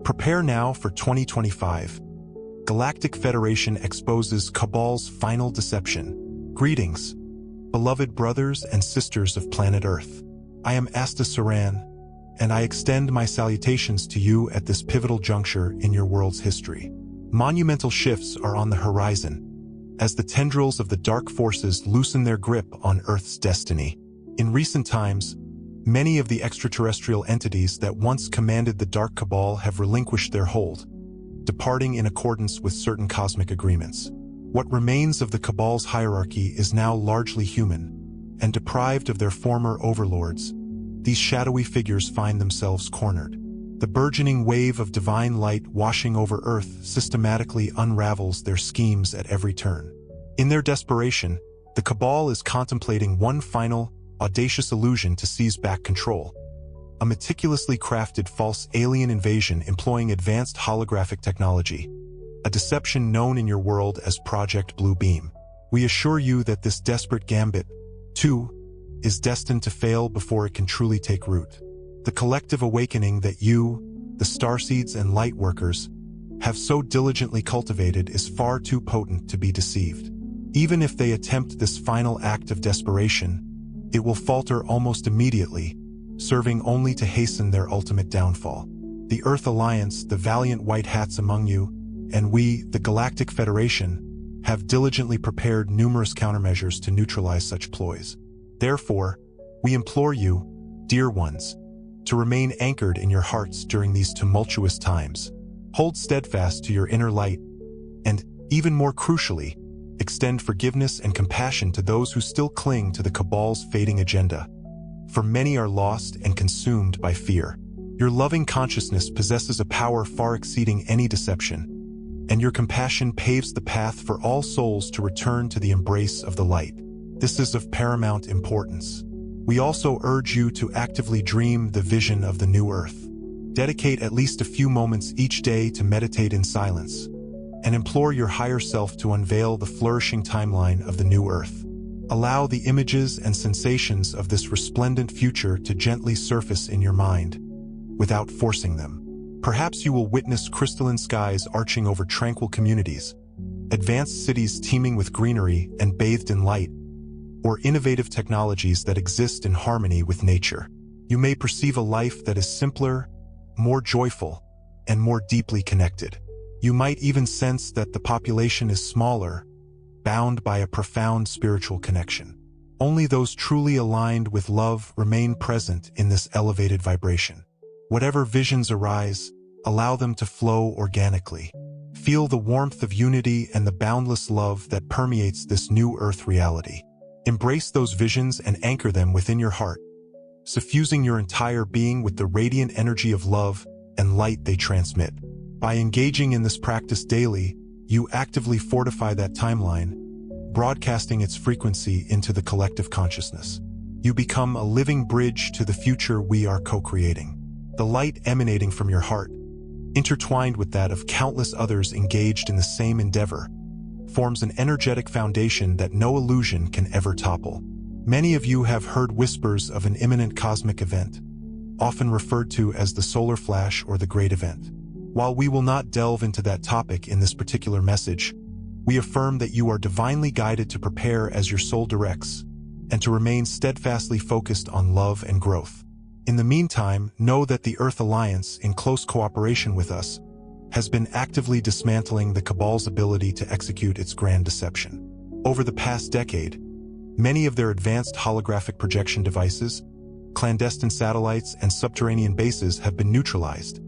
Prepare now for 2025. Galactic Federation exposes Cabal's final deception. Greetings, beloved brothers and sisters of planet Earth. I am Ashtar Sheran, and I extend my salutations to you at this pivotal juncture in your world's history. Monumental shifts are on the horizon, as the tendrils of the dark forces loosen their grip on Earth's destiny. In recent times, many of the extraterrestrial entities that once commanded the Dark Cabal have relinquished their hold, departing in accordance with certain cosmic agreements. What remains of the Cabal's hierarchy is now largely human, and deprived of their former overlords, these shadowy figures find themselves cornered. The burgeoning wave of divine light washing over Earth systematically unravels their schemes at every turn. In their desperation, the Cabal is contemplating one final, audacious illusion to seize back control. A meticulously crafted false alien invasion employing advanced holographic technology, a deception known in your world as Project Blue Beam. We assure you that this desperate gambit, too, is destined to fail before it can truly take root. The collective awakening that you, the starseeds and lightworkers, have so diligently cultivated is far too potent to be deceived. Even if they attempt this final act of desperation, it will falter almost immediately, serving only to hasten their ultimate downfall. The Earth Alliance, the valiant white hats among you, and we, the Galactic Federation, have diligently prepared numerous countermeasures to neutralize such ploys. Therefore, we implore you, dear ones, to remain anchored in your hearts during these tumultuous times. Hold steadfast to your inner light, and, even more crucially, extend forgiveness and compassion to those who still cling to the Cabal's fading agenda. For many are lost and consumed by fear. Your loving consciousness possesses a power far exceeding any deception, and your compassion paves the path for all souls to return to the embrace of the light. This is of paramount importance. We also urge you to actively dream the vision of the new Earth. Dedicate at least a few moments each day to meditate in silence, and implore your higher self to unveil the flourishing timeline of the new Earth. Allow the images and sensations of this resplendent future to gently surface in your mind, without forcing them. Perhaps you will witness crystalline skies arching over tranquil communities, advanced cities teeming with greenery and bathed in light, or innovative technologies that exist in harmony with nature. You may perceive a life that is simpler, more joyful, and more deeply connected. You might even sense that the population is smaller, bound by a profound spiritual connection. Only those truly aligned with love remain present in this elevated vibration. Whatever visions arise, allow them to flow organically. Feel the warmth of unity and the boundless love that permeates this new Earth reality. Embrace those visions and anchor them within your heart, suffusing your entire being with the radiant energy of love and light they transmit. By engaging in this practice daily, you actively fortify that timeline, broadcasting its frequency into the collective consciousness. You become a living bridge to the future we are co-creating. The light emanating from your heart, intertwined with that of countless others engaged in the same endeavor, forms an energetic foundation that no illusion can ever topple. Many of you have heard whispers of an imminent cosmic event, often referred to as the solar flash or the great event. While we will not delve into that topic in this particular message, we affirm that you are divinely guided to prepare as your soul directs, and to remain steadfastly focused on love and growth. In the meantime, know that the Earth Alliance, in close cooperation with us, has been actively dismantling the Cabal's ability to execute its grand deception. Over the past decade, many of their advanced holographic projection devices, clandestine satellites, and subterranean bases have been neutralized,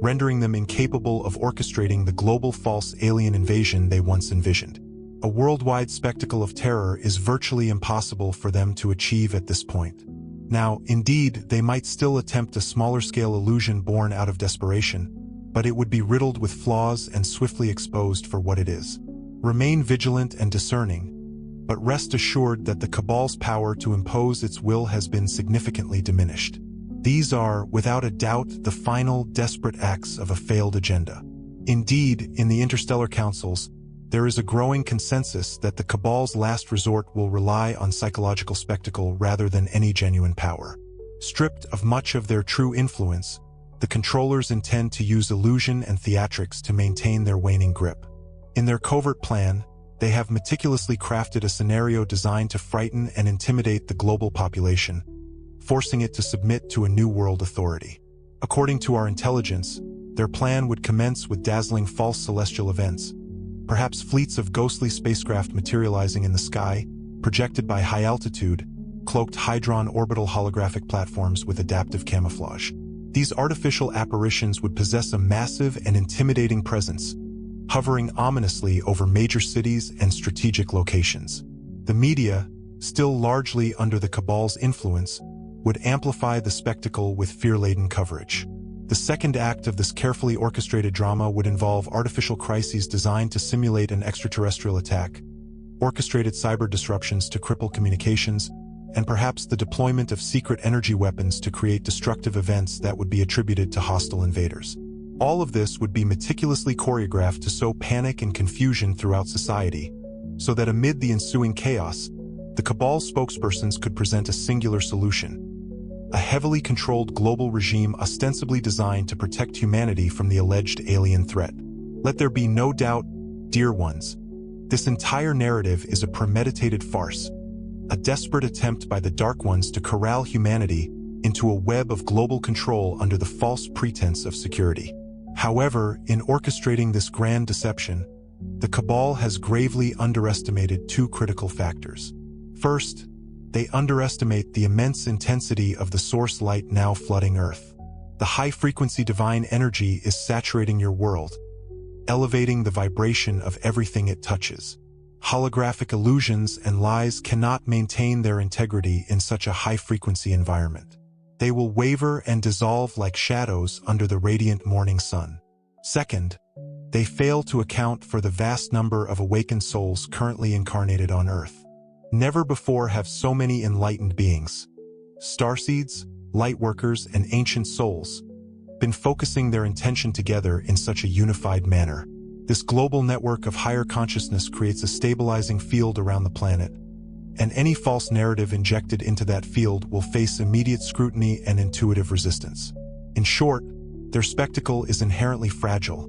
rendering them incapable of orchestrating the global false alien invasion they once envisioned. A worldwide spectacle of terror is virtually impossible for them to achieve at this point. Now, indeed, they might still attempt a smaller-scale illusion born out of desperation, but it would be riddled with flaws and swiftly exposed for what it is. Remain vigilant and discerning, but rest assured that the Cabal's power to impose its will has been significantly diminished. These are, without a doubt, the final, desperate acts of a failed agenda. Indeed, in the interstellar councils, there is a growing consensus that the Cabal's last resort will rely on psychological spectacle rather than any genuine power. Stripped of much of their true influence, the controllers intend to use illusion and theatrics to maintain their waning grip. In their covert plan, they have meticulously crafted a scenario designed to frighten and intimidate the global population, forcing it to submit to a new world authority. According to our intelligence, their plan would commence with dazzling false celestial events, perhaps fleets of ghostly spacecraft materializing in the sky, projected by high-altitude, cloaked Hydron orbital holographic platforms with adaptive camouflage. These artificial apparitions would possess a massive and intimidating presence, hovering ominously over major cities and strategic locations. The media, still largely under the Cabal's influence, would amplify the spectacle with fear-laden coverage. The second act of this carefully orchestrated drama would involve artificial crises designed to simulate an extraterrestrial attack, orchestrated cyber disruptions to cripple communications, and perhaps the deployment of secret energy weapons to create destructive events that would be attributed to hostile invaders. All of this would be meticulously choreographed to sow panic and confusion throughout society, so that amid the ensuing chaos, the Cabal spokespersons could present a singular solution: a heavily controlled global regime ostensibly designed to protect humanity from the alleged alien threat. Let there be no doubt, dear ones, this entire narrative is a premeditated farce, a desperate attempt by the Dark Ones to corral humanity into a web of global control under the false pretense of security. However, in orchestrating this grand deception, the Cabal has gravely underestimated two critical factors. First, they underestimate the immense intensity of the source light now flooding Earth. The high-frequency divine energy is saturating your world, elevating the vibration of everything it touches. Holographic illusions and lies cannot maintain their integrity in such a high-frequency environment. They will waver and dissolve like shadows under the radiant morning sun. Second, they fail to account for the vast number of awakened souls currently incarnated on Earth. Never before have so many enlightened beings, starseeds, lightworkers, and ancient souls, been focusing their intention together in such a unified manner. This global network of higher consciousness creates a stabilizing field around the planet, and any false narrative injected into that field will face immediate scrutiny and intuitive resistance. In short, their spectacle is inherently fragile,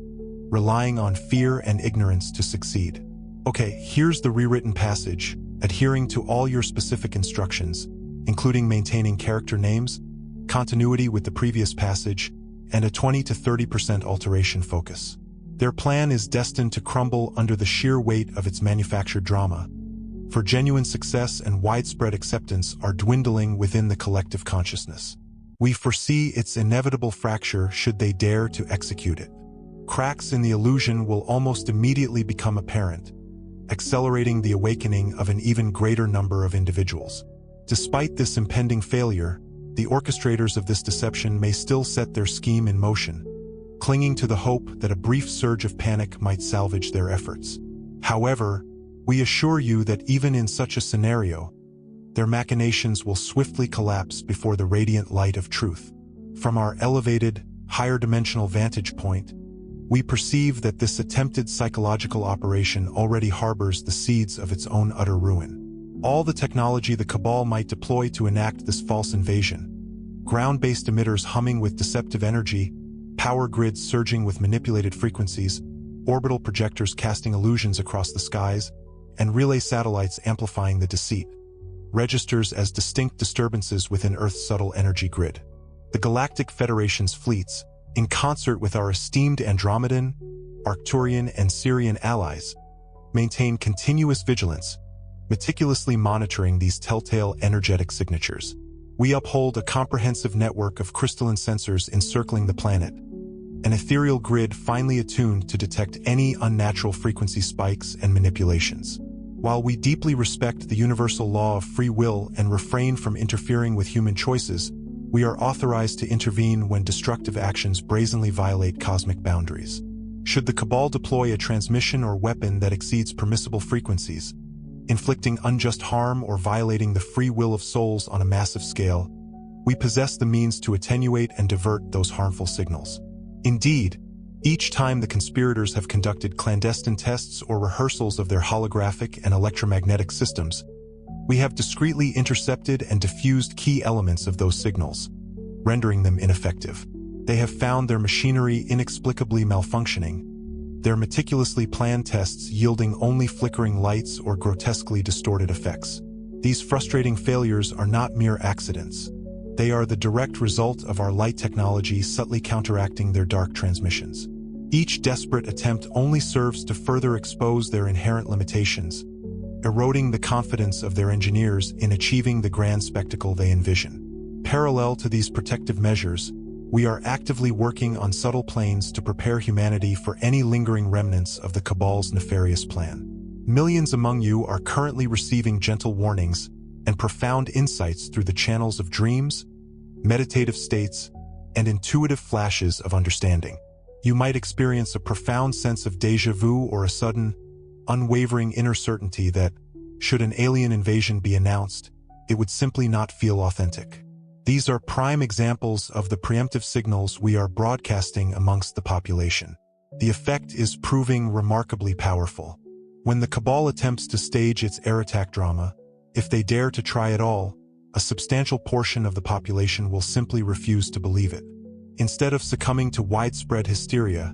relying on fear and ignorance to succeed. Okay, here's the rewritten passage, adhering to all your specific instructions, including maintaining character names, continuity with the previous passage, and a 20 to 30% alteration focus. Their plan is destined to crumble under the sheer weight of its manufactured drama, for genuine success and widespread acceptance are dwindling within the collective consciousness. We foresee its inevitable fracture should they dare to execute it. Cracks in the illusion will almost immediately become apparent, accelerating the awakening of an even greater number of individuals. Despite this impending failure, the orchestrators of this deception may still set their scheme in motion, clinging to the hope that a brief surge of panic might salvage their efforts. However, we assure you that even in such a scenario, their machinations will swiftly collapse before the radiant light of truth. From our elevated, higher-dimensional vantage point, we perceive that this attempted psychological operation already harbors the seeds of its own utter ruin. All the technology the Cabal might deploy to enact this false invasion, ground-based emitters humming with deceptive energy, power grids surging with manipulated frequencies, orbital projectors casting illusions across the skies, and relay satellites amplifying the deceit, registers as distinct disturbances within Earth's subtle energy grid. The Galactic Federation's fleets, in concert with our esteemed Andromedan, Arcturian, and Sheran allies, maintain continuous vigilance, meticulously monitoring these telltale energetic signatures. We uphold a comprehensive network of crystalline sensors encircling the planet, an ethereal grid finely attuned to detect any unnatural frequency spikes and manipulations. While we deeply respect the universal law of free will and refrain from interfering with human choices, we are authorized to intervene when destructive actions brazenly violate cosmic boundaries. Should the Cabal deploy a transmission or weapon that exceeds permissible frequencies, inflicting unjust harm or violating the free will of souls on a massive scale, we possess the means to attenuate and divert those harmful signals. Indeed, each time the conspirators have conducted clandestine tests or rehearsals of their holographic and electromagnetic systems, we have discreetly intercepted and diffused key elements of those signals, rendering them ineffective. They have found their machinery inexplicably malfunctioning, their meticulously planned tests yielding only flickering lights or grotesquely distorted effects. These frustrating failures are not mere accidents. They are the direct result of our light technology subtly counteracting their dark transmissions. Each desperate attempt only serves to further expose their inherent limitations, eroding the confidence of their engineers in achieving the grand spectacle they envision. Parallel to these protective measures, we are actively working on subtle planes to prepare humanity for any lingering remnants of the Cabal's nefarious plan. Millions among you are currently receiving gentle warnings and profound insights through the channels of dreams, meditative states, and intuitive flashes of understanding. You might experience a profound sense of déjà vu or a sudden, unwavering inner certainty that, should an alien invasion be announced, it would simply not feel authentic. These are prime examples of the preemptive signals we are broadcasting amongst the population. The effect is proving remarkably powerful. When the Cabal attempts to stage its air attack drama, if they dare to try at all, a substantial portion of the population will simply refuse to believe it. Instead of succumbing to widespread hysteria,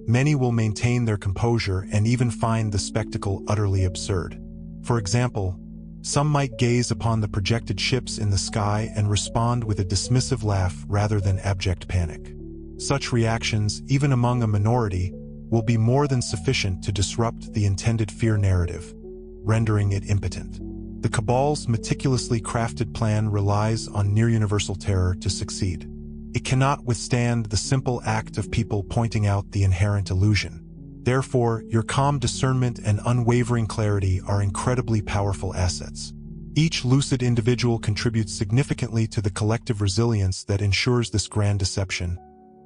many will maintain their composure and even find the spectacle utterly absurd. For example, some might gaze upon the projected ships in the sky and respond with a dismissive laugh rather than abject panic. Such reactions, even among a minority, will be more than sufficient to disrupt the intended fear narrative, rendering it impotent. The Cabal's meticulously crafted plan relies on near-universal terror to succeed. It cannot withstand the simple act of people pointing out the inherent illusion. Therefore, your calm discernment and unwavering clarity are incredibly powerful assets. Each lucid individual contributes significantly to the collective resilience that ensures this grand deception,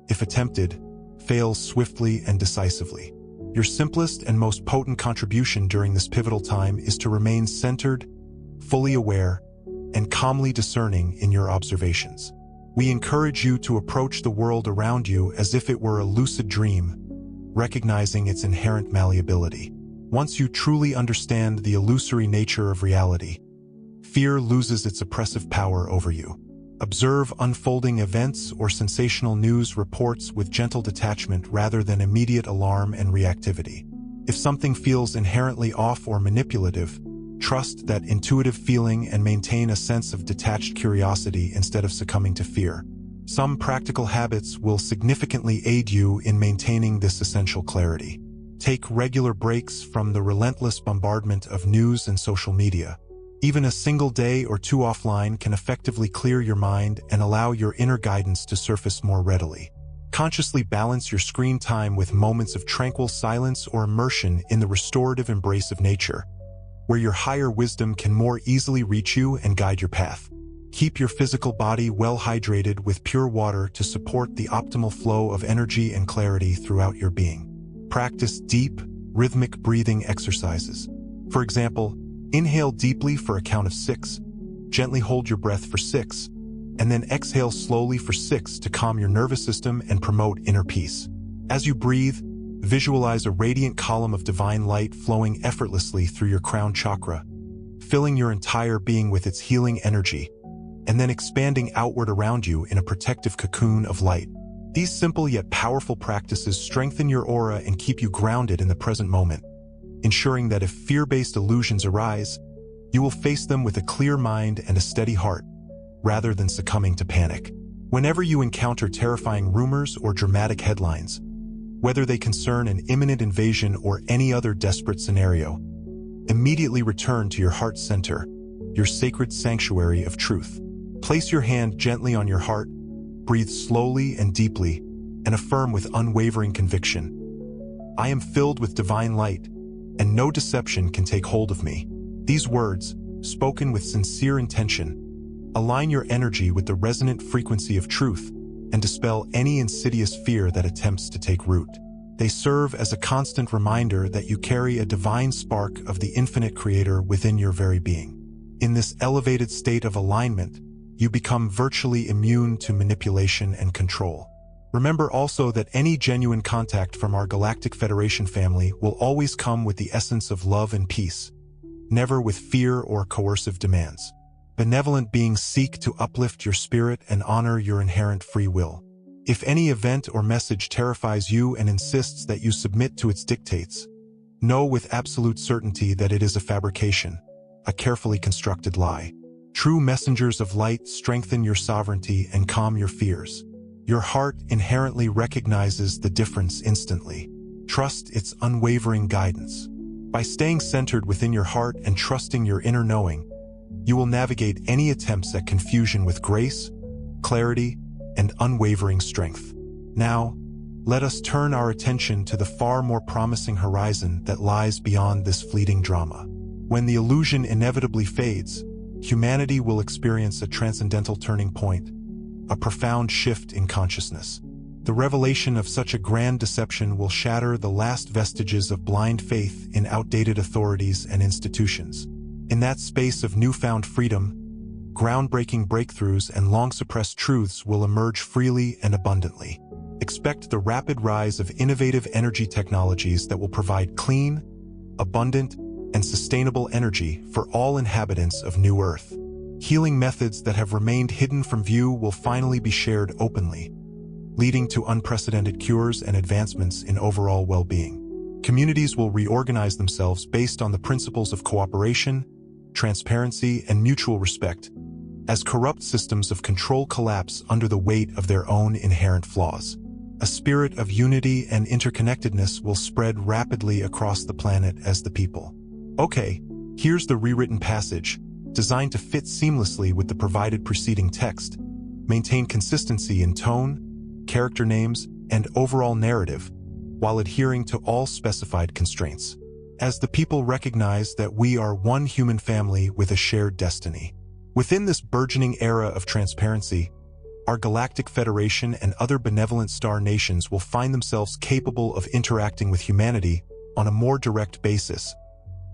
if attempted, fails swiftly and decisively. Your simplest and most potent contribution during this pivotal time is to remain centered, fully aware, and calmly discerning in your observations. We encourage you to approach the world around you as if it were a lucid dream, recognizing its inherent malleability. Once you truly understand the illusory nature of reality, fear loses its oppressive power over you. Observe unfolding events or sensational news reports with gentle detachment rather than immediate alarm and reactivity. If something feels inherently off or manipulative, trust that intuitive feeling and maintain a sense of detached curiosity instead of succumbing to fear. Some practical habits will significantly aid you in maintaining this essential clarity. Take regular breaks from the relentless bombardment of news and social media. Even a single day or two offline can effectively clear your mind and allow your inner guidance to surface more readily. Consciously balance your screen time with moments of tranquil silence or immersion in the restorative embrace of nature, where your higher wisdom can more easily reach you and guide your path. Keep your physical body well hydrated with pure water to support the optimal flow of energy and clarity throughout your being. Practice deep, rhythmic breathing exercises. For example, inhale deeply for a count of 6, gently hold your breath for 6, and then exhale slowly for 6 to calm your nervous system and promote inner peace. As you breathe, visualize a radiant column of divine light flowing effortlessly through your crown chakra, filling your entire being with its healing energy, and then expanding outward around you in a protective cocoon of light. These simple yet powerful practices strengthen your aura and keep you grounded in the present moment, ensuring that if fear-based illusions arise, you will face them with a clear mind and a steady heart, rather than succumbing to panic. Whenever you encounter terrifying rumors or dramatic headlines, whether they concern an imminent invasion or any other desperate scenario, immediately return to your heart center, your sacred sanctuary of truth. Place your hand gently on your heart, breathe slowly and deeply, and affirm with unwavering conviction, "I am filled with divine light, and no deception can take hold of me." These words, spoken with sincere intention, align your energy with the resonant frequency of truth and dispel any insidious fear that attempts to take root. They serve as a constant reminder that you carry a divine spark of the infinite creator within your very being. In this elevated state of alignment, you become virtually immune to manipulation and control. Remember also that any genuine contact from our Galactic Federation family will always come with the essence of love and peace, never with fear or coercive demands. Benevolent beings seek to uplift your spirit and honor your inherent free will. If any event or message terrifies you and insists that you submit to its dictates, know with absolute certainty that it is a fabrication, a carefully constructed lie. True messengers of light strengthen your sovereignty and calm your fears. Your heart inherently recognizes the difference instantly. Trust its unwavering guidance. By staying centered within your heart and trusting your inner knowing, you will navigate any attempts at confusion with grace, clarity, and unwavering strength. Now, let us turn our attention to the far more promising horizon that lies beyond this fleeting drama. When the illusion inevitably fades, humanity will experience a transcendental turning point, a profound shift in consciousness. The revelation of such a grand deception will shatter the last vestiges of blind faith in outdated authorities and institutions. In that space of newfound freedom, groundbreaking breakthroughs and long-suppressed truths will emerge freely and abundantly. Expect the rapid rise of innovative energy technologies that will provide clean, abundant, and sustainable energy for all inhabitants of New Earth. Healing methods that have remained hidden from view will finally be shared openly, leading to unprecedented cures and advancements in overall well-being. Communities will reorganize themselves based on the principles of cooperation, transparency, and mutual respect, as corrupt systems of control collapse under the weight of their own inherent flaws. A spirit of unity and interconnectedness will spread rapidly across the planet as the people. Okay, here's the rewritten passage, designed to fit seamlessly with the provided preceding text, maintain consistency in tone, character names, and overall narrative, while adhering to all specified constraints. As the people recognize that we are one human family with a shared destiny. Within this burgeoning era of transparency, our Galactic Federation and other benevolent star nations will find themselves capable of interacting with humanity on a more direct basis,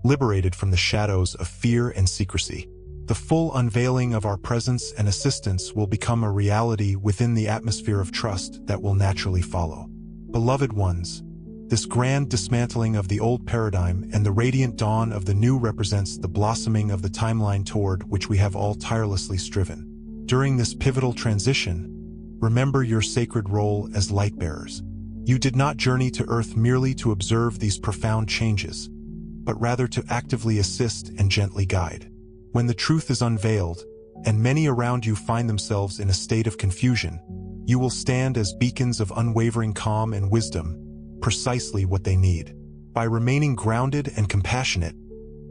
liberated from the shadows of fear and secrecy. The full unveiling of our presence and assistance will become a reality within the atmosphere of trust that will naturally follow. Beloved ones, this grand dismantling of the old paradigm and the radiant dawn of the new represents the blossoming of the timeline toward which we have all tirelessly striven. During this pivotal transition, remember your sacred role as light-bearers. You did not journey to Earth merely to observe these profound changes, but rather to actively assist and gently guide. When the truth is unveiled, and many around you find themselves in a state of confusion, you will stand as beacons of unwavering calm and wisdom, precisely what they need. By remaining grounded and compassionate,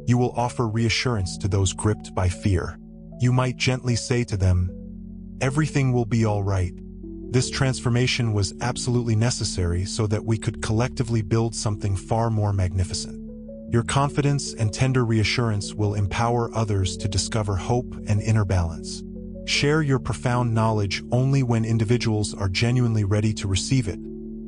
you will offer reassurance to those gripped by fear. You might gently say to them, "Everything will be all right." This transformation was absolutely necessary so that we could collectively build something far more magnificent. Your confidence and tender reassurance will empower others to discover hope and inner balance. Share your profound knowledge only when individuals are genuinely ready to receive it,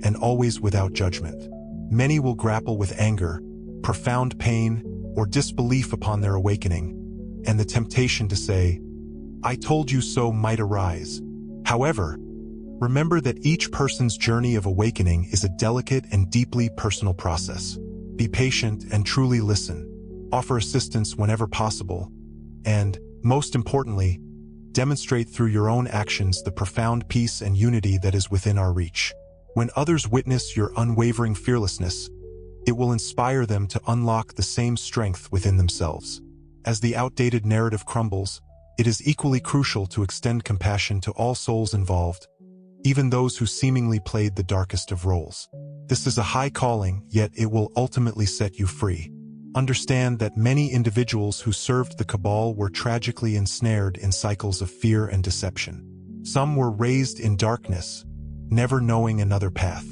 and always without judgment. Many will grapple with anger, profound pain, or disbelief upon their awakening, and the temptation to say, "I told you so," might arise. However, remember that each person's journey of awakening is a delicate and deeply personal process. Be patient and truly listen. Offer assistance whenever possible, and, most importantly, demonstrate through your own actions the profound peace and unity that is within our reach. When others witness your unwavering fearlessness, it will inspire them to unlock the same strength within themselves. As the outdated narrative crumbles, it is equally crucial to extend compassion to all souls involved, even those who seemingly played the darkest of roles. This is a high calling, yet it will ultimately set you free. Understand that many individuals who served the Cabal were tragically ensnared in cycles of fear and deception. Some were raised in darkness, never knowing another path.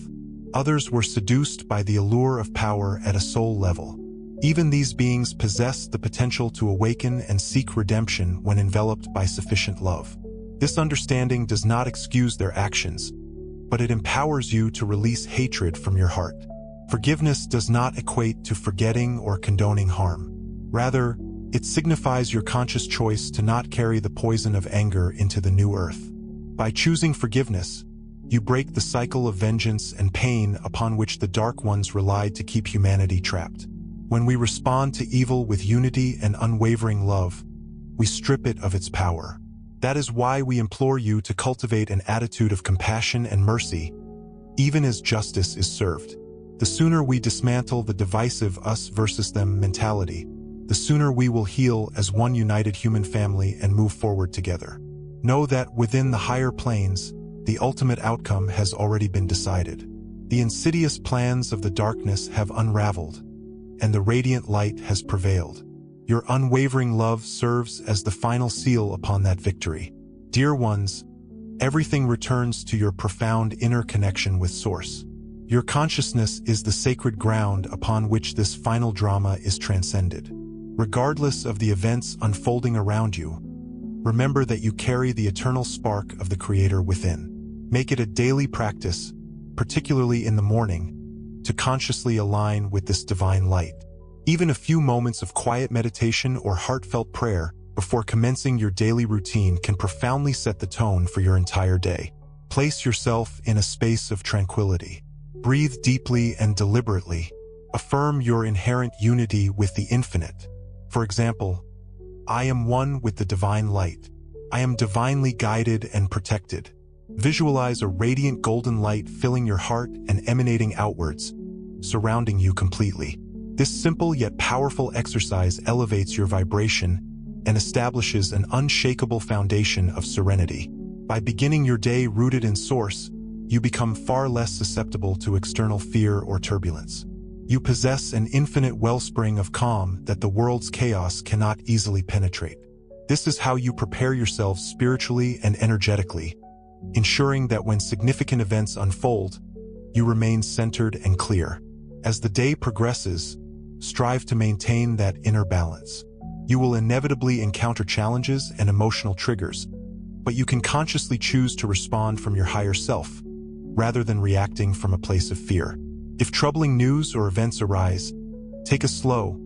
Others were seduced by the allure of power at a soul level. Even these beings possess the potential to awaken and seek redemption when enveloped by sufficient love. This understanding does not excuse their actions, but it empowers you to release hatred from your heart. Forgiveness does not equate to forgetting or condoning harm. Rather, it signifies your conscious choice to not carry the poison of anger into the new earth. By choosing forgiveness, you break the cycle of vengeance and pain upon which the Dark Ones relied to keep humanity trapped. When we respond to evil with unity and unwavering love, we strip it of its power. That is why we implore you to cultivate an attitude of compassion and mercy, even as justice is served. The sooner we dismantle the divisive us versus them mentality, the sooner we will heal as one united human family and move forward together. Know that within the higher planes, the ultimate outcome has already been decided. The insidious plans of the darkness have unraveled, and the radiant light has prevailed. Your unwavering love serves as the final seal upon that victory. Dear ones, everything returns to your profound inner connection with Source. Your consciousness is the sacred ground upon which this final drama is transcended. Regardless of the events unfolding around you, remember that you carry the eternal spark of the Creator within. Make it a daily practice, particularly in the morning, to consciously align with this divine light. Even a few moments of quiet meditation or heartfelt prayer before commencing your daily routine can profoundly set the tone for your entire day. Place yourself in a space of tranquility. Breathe deeply and deliberately. Affirm your inherent unity with the infinite. For example, I am one with the divine light. I am divinely guided and protected. Visualize a radiant golden light filling your heart and emanating outwards, surrounding you completely. This simple yet powerful exercise elevates your vibration and establishes an unshakable foundation of serenity. By beginning your day rooted in Source, you become far less susceptible to external fear or turbulence. You possess an infinite wellspring of calm that the world's chaos cannot easily penetrate. This is how you prepare yourselves spiritually and energetically, ensuring that when significant events unfold, you remain centered and clear. As the day progresses, strive to maintain that inner balance. You will inevitably encounter challenges and emotional triggers, but you can consciously choose to respond from your higher self, rather than reacting from a place of fear. If troubling news or events arise, take a slow,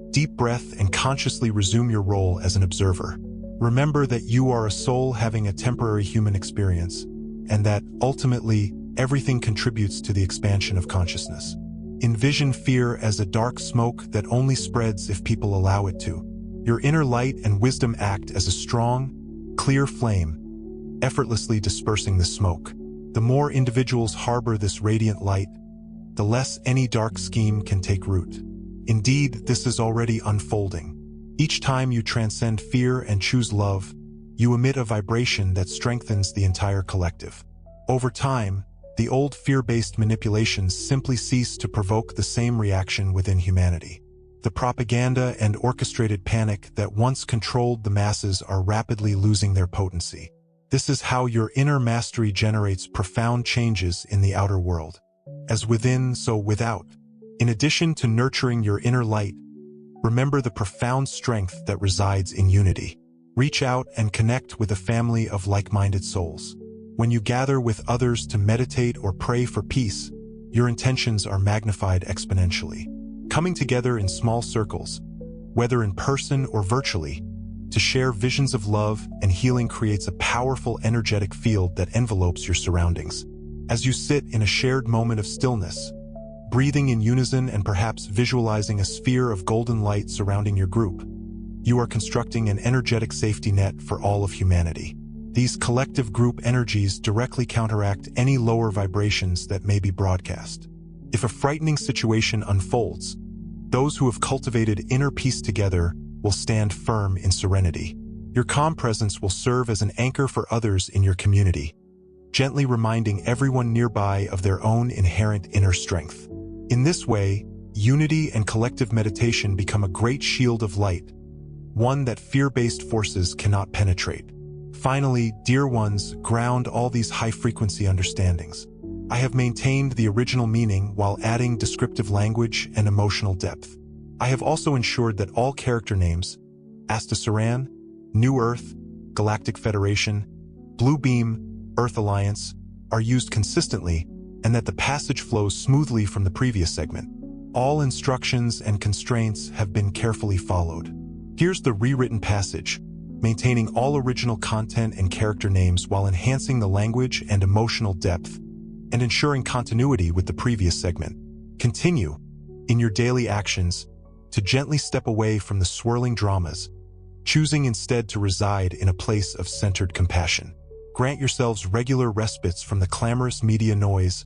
deep breath and consciously resume your role as an observer. Remember that you are a soul having a temporary human experience, and that, ultimately, everything contributes to the expansion of consciousness. Envision fear as a dark smoke that only spreads if people allow it to. Your inner light and wisdom act as a strong, clear flame, effortlessly dispersing the smoke. The more individuals harbor this radiant light, the less any dark scheme can take root. Indeed, this is already unfolding. Each time you transcend fear and choose love, you emit a vibration that strengthens the entire collective. Over time, the old fear-based manipulations simply cease to provoke the same reaction within humanity. The propaganda and orchestrated panic that once controlled the masses are rapidly losing their potency. This is how your inner mastery generates profound changes in the outer world. As within, so without. In addition to nurturing your inner light, remember the profound strength that resides in unity. Reach out and connect with a family of like-minded souls. When you gather with others to meditate or pray for peace, your intentions are magnified exponentially. Coming together in small circles, whether in person or virtually, to share visions of love and healing creates a powerful energetic field that envelopes your surroundings. As you sit in a shared moment of stillness, breathing in unison and perhaps visualizing a sphere of golden light surrounding your group, you are constructing an energetic safety net for all of humanity. These collective group energies directly counteract any lower vibrations that may be broadcast. If a frightening situation unfolds, those who have cultivated inner peace together will stand firm in serenity. Your calm presence will serve as an anchor for others in your community, gently reminding everyone nearby of their own inherent inner strength. In this way, unity and collective meditation become a great shield of light, one that fear-based forces cannot penetrate. Finally, dear ones, ground all these high-frequency understandings. I have maintained the original meaning while adding descriptive language and emotional depth. I have also ensured that all character names, Sheran, New Earth, Galactic Federation, Blue Beam, Earth Alliance, are used consistently, and that the passage flows smoothly from the previous segment. All instructions and constraints have been carefully followed. Here's the rewritten passage, maintaining all original content and character names while enhancing the language and emotional depth, and ensuring continuity with the previous segment. Continue, in your daily actions, to gently step away from the swirling dramas, choosing instead to reside in a place of centered compassion. Grant yourselves regular respites from the clamorous media noise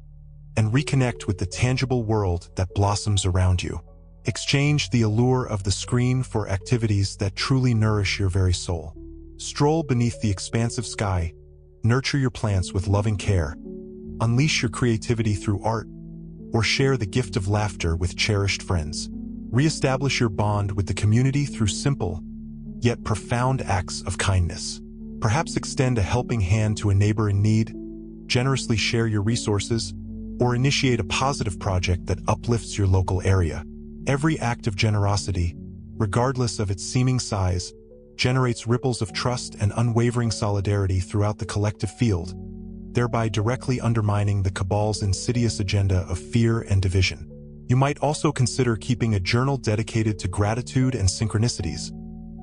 and reconnect with the tangible world that blossoms around you. Exchange the allure of the screen for activities that truly nourish your very soul. Stroll beneath the expansive sky, nurture your plants with loving care, unleash your creativity through art, or share the gift of laughter with cherished friends. Reestablish your bond with the community through simple, yet profound acts of kindness. Perhaps extend a helping hand to a neighbor in need, generously share your resources, or initiate a positive project that uplifts your local area. Every act of generosity, regardless of its seeming size, generates ripples of trust and unwavering solidarity throughout the collective field, thereby directly undermining the Cabal's insidious agenda of fear and division. You might also consider keeping a journal dedicated to gratitude and synchronicities,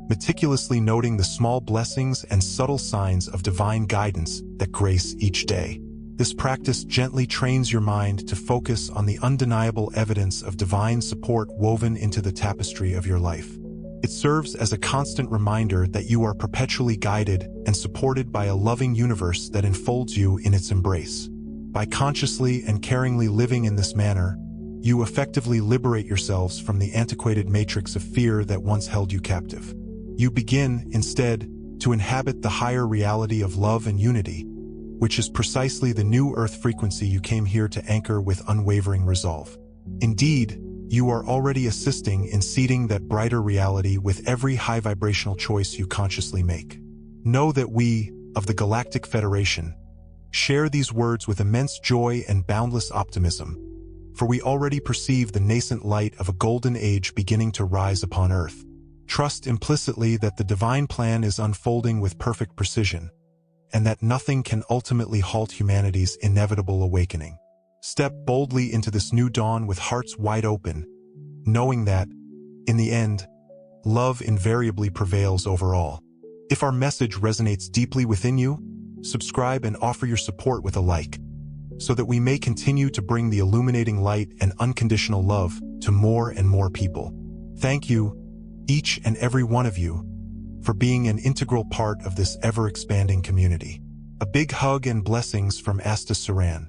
meticulously noting the small blessings and subtle signs of divine guidance that grace each day. This practice gently trains your mind to focus on the undeniable evidence of divine support woven into the tapestry of your life. It serves as a constant reminder that you are perpetually guided and supported by a loving universe that enfolds you in its embrace. By consciously and caringly living in this manner, you effectively liberate yourselves from the antiquated matrix of fear that once held you captive. You begin, instead, to inhabit the higher reality of love and unity, which is precisely the new earth frequency you came here to anchor with unwavering resolve. Indeed, you are already assisting in seeding that brighter reality with every high vibrational choice you consciously make. Know that we, of the Galactic Federation, share these words with immense joy and boundless optimism, for we already perceive the nascent light of a golden age beginning to rise upon Earth. Trust implicitly that the divine plan is unfolding with perfect precision, and that nothing can ultimately halt humanity's inevitable awakening. Step boldly into this new dawn with hearts wide open, knowing that, in the end, love invariably prevails over all. If our message resonates deeply within you, subscribe and offer your support with a like, so that we may continue to bring the illuminating light and unconditional love to more and more people. Thank you, each and every one of you, for being an integral part of this ever-expanding community. A big hug and blessings from Ashtar Sheran.